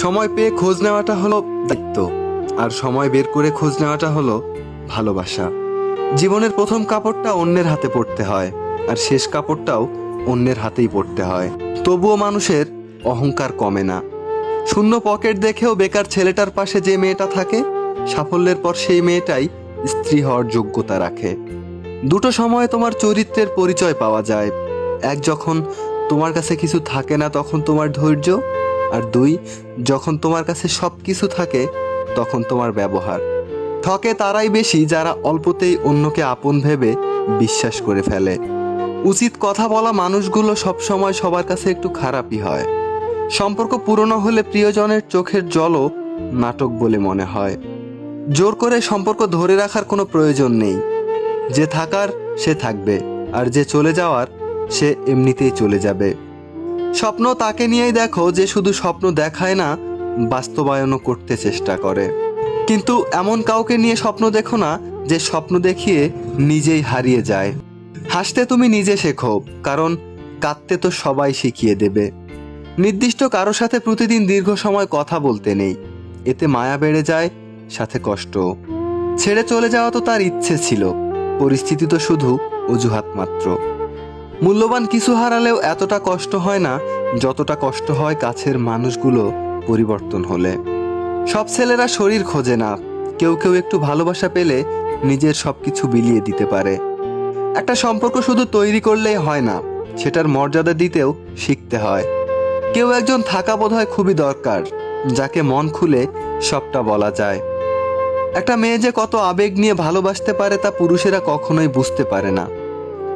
সময় পেয়ে খোঁজ নেওয়াটা হলো দায়িত্ব, আর সময় বের করে খোঁজ নেওয়াটা হলো ভালোবাসা। জীবনের প্রথম কাপড়টা অন্যের হাতে পড়তে হয়, আর শেষ কাপড়টাও অন্যের হাতেই পড়তে হয়। তবুও মানুষের অহংকার কমে না। শূন্য পকেট দেখেও বেকার ছেলেটার পাশে যে মেয়েটা থাকে, সাফল্যের পর সেই মেয়েটাই স্ত্রী হওয়ার যোগ্যতা রাখে। দুটো সময়ে তোমার চরিত্রের পরিচয় পাওয়া যায়। এক, যখন তোমার কাছে কিছু থাকে না তখন তোমার ধৈর্য, আর দুই, যখন তোমার কাছে সব কিছু থাকে তখন তোমার ব্যবহার। ঠকে তারাই বেশি যারা অল্পতেই অন্যকে আপন ভেবে বিশ্বাস করে ফেলে। উচিত কথা বলা মানুষগুলো সবসময় সবার কাছে একটু খারাপই হয়। সম্পর্ক পুরনো হলে প্রিয়জনের চোখের জলও নাটক বলে মনে হয়। জোর করে সম্পর্ক ধরে রাখার কোনো প্রয়োজন নেই। যে থাকার সে থাকবে, আর যে চলে যাওয়ার সে এমনিতেই চলে যাবে। স্বপ্ন তাকে নিয়েই দেখো যে শুধু স্বপ্ন দেখায় না, বাস্তবায়নও করতে চেষ্টা করে। কিন্তু এমন কাউকে নিয়ে স্বপ্ন দেখো না যে স্বপ্ন দেখিয়ে নিজেই হারিয়ে যায়। হাসতে তুমি নিজে শেখো, কারণ কাঁদতে তো সবাই শিখিয়ে দেবে। নির্দিষ্ট কারো সাথে প্রতিদিন দীর্ঘ সময় কথা বলতে নেই, এতে মায়া বেড়ে যায়, সাথে কষ্ট। ছেড়ে চলে যাওয়া তো তার ইচ্ছে ছিল, পরিস্থিতি তো শুধু অজুহাত মাত্র। মূল্যবান কিছু হারালেও এতটা কষ্ট হয় না যতটা কষ্ট হয় কাছের মানুষগুলো পরিবর্তন হলে। সব ছেলেরা শরীর খোঁজে না, কেউ কেউ একটু ভালোবাসা পেলে নিজের সবকিছু বিলিয়ে দিতে পারে। একটা সম্পর্ক শুধু তৈরি করলেই হয় না, সেটার মর্যাদা দিতেও শিখতে হয়। কেউ একজন থাকা বোধহয় খুবই দরকার, যাকে মন খুলে সবটা বলা যায়। একটা মেয়ে যে কত আবেগ নিয়ে ভালোবাসতে পারে তা পুরুষেরা কখনোই বুঝতে পারে না।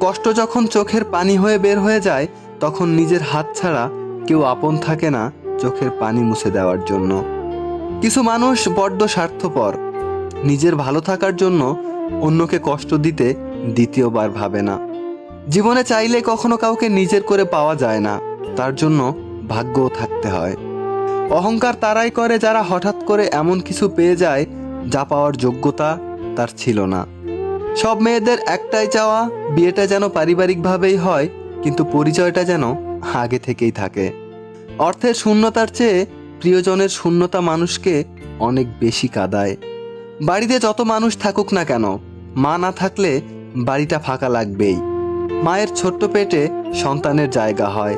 কষ্ট যখন চোখের পানি হয়ে বের হয়ে যায়, তখন নিজের হাত ছাড়া কেউ আপন থাকে না চোখের পানি মুছে দেওয়ার জন্য। কিছু মানুষ বড্ড স্বার্থপর, নিজের ভালো থাকার জন্য অন্যকে কষ্ট দিতে দ্বিতীয়বার ভাবে না। জীবনে চাইলে কখনো কাউকে নিজের করে পাওয়া যায় না, তার জন্য ভাগ্যও থাকতে হয়। অহংকার তারাই করে যারা হঠাৎ করে এমন কিছু পেয়ে যায় যা পাওয়ার যোগ্যতা তার ছিল না। সব মেয়েদের একটাই চাওয়া, বিয়েটা যেন পারিবারিকভাবেই হয়, কিন্তু পরিচয়টা যেন আগে থেকেই থাকে। অর্থের শূন্যতার চেয়ে প্রিয়জনের শূন্যতা মানুষকে অনেক বেশি কাঁদায়। বাড়িতে যত মানুষ থাকুক না কেন, মা না থাকলে বাড়িটা ফাঁকা লাগবেই। মায়ের ছোট্ট পেটে সন্তানের জায়গা হয়,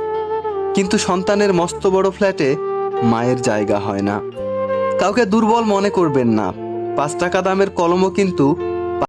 কিন্তু সন্তানের মস্ত বড় ফ্ল্যাটে মায়ের জায়গা হয় না। কাউকে দুর্বল মনে করবেন না, 5 টাকা দামের কলমও কিন্তু